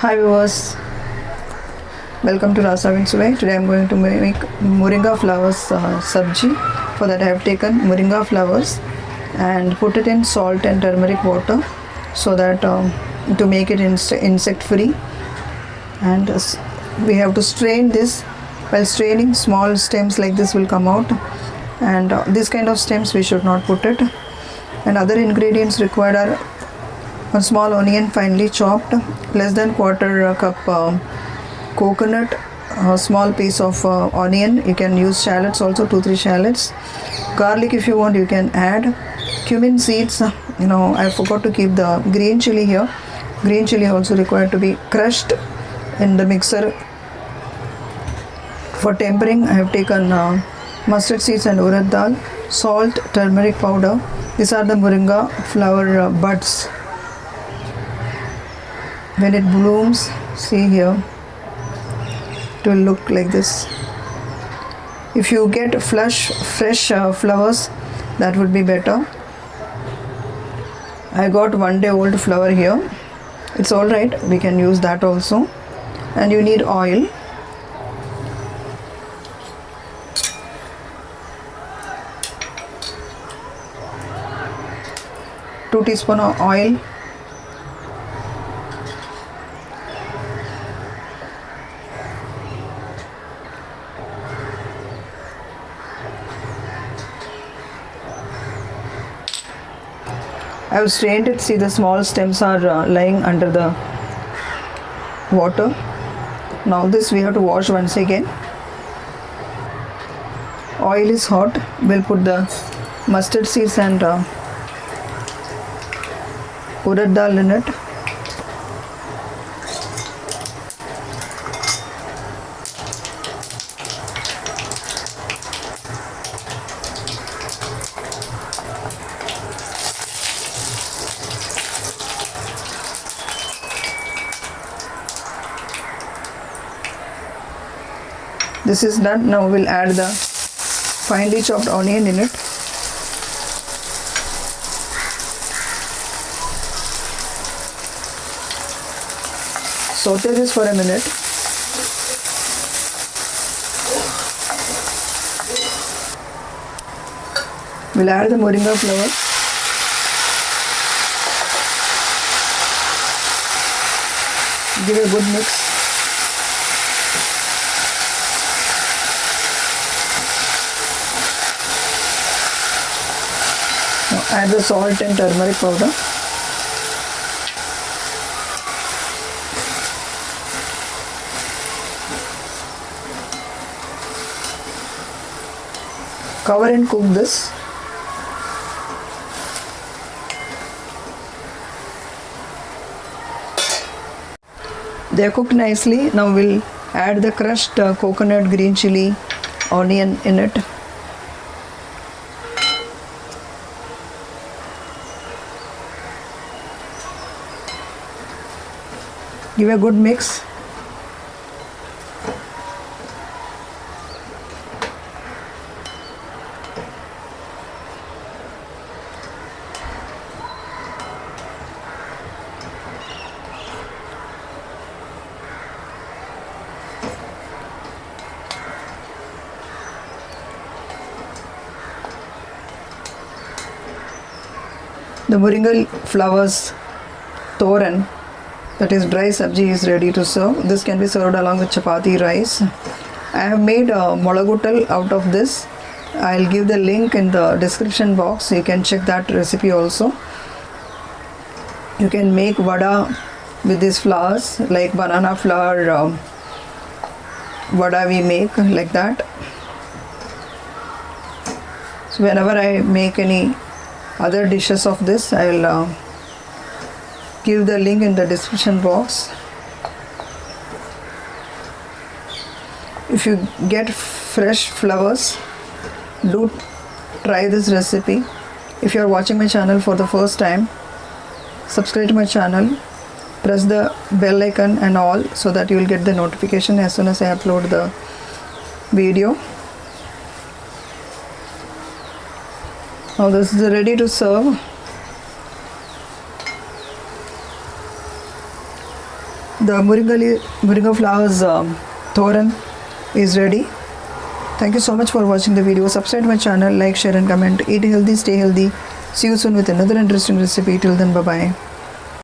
Hi viewers, welcome to Rasavinsuvai. Today I am going to make Moringa flowers Subzi. For that I have taken Moringa flowers and put it in salt and turmeric water so that to make it insect free. And we have to strain this. While straining, small stems like this will come out, and this kind of stems we should not put it. And other ingredients required are a small onion finely chopped, less than quarter cup coconut, a small piece of onion. You can use shallots also, 2-3 shallots. Garlic if you want you can add. Cumin seeds, I forgot to keep the green chilli here. Green chilli also required to be crushed in the mixer. For tempering I have taken mustard seeds and urad dal, salt, turmeric powder. These are the moringa flower buds. When it blooms, see here, it will look like this. If you get fresh flowers, that would be better. I got 1 day old flower here. It's alright, we can use that also. And you need oil. Two teaspoons of oil. I have strained it. See, the small stems are lying under the water. Now this we have to wash once again. Oil is hot. We'll put the mustard seeds and urad dal in it. This is done. Now we'll add the finely chopped onion in it. Saute this for a minute. We'll add the moringa flower. Give a good mix. Now add the salt and turmeric powder. Cover and cook this. They are cooked nicely. Now we'll add the crushed coconut, green chilli, onion in it. Give a good mix. The Muringa flowers Thoran, that is dry sabji, is ready to serve. This can be served along with chapati, rice. I have made a molaguttal out of this. I'll give the link in the description box. You can check that recipe also. You can make vada with these flowers, like banana flower vada we make, like that. So whenever I make any other dishes of this, I will give the link in the description box. If you get fresh flowers, do try this recipe. If you are watching my channel for the first time, subscribe to my channel, press the bell icon and all, so that you will get the notification as soon as I upload the video. Now this is ready to serve. The Moringa flowers thoran is ready. Thank you so much for watching the video. Subscribe to my channel, like, share and comment. Eat healthy, stay healthy. See you soon with another interesting recipe. Till then, bye bye.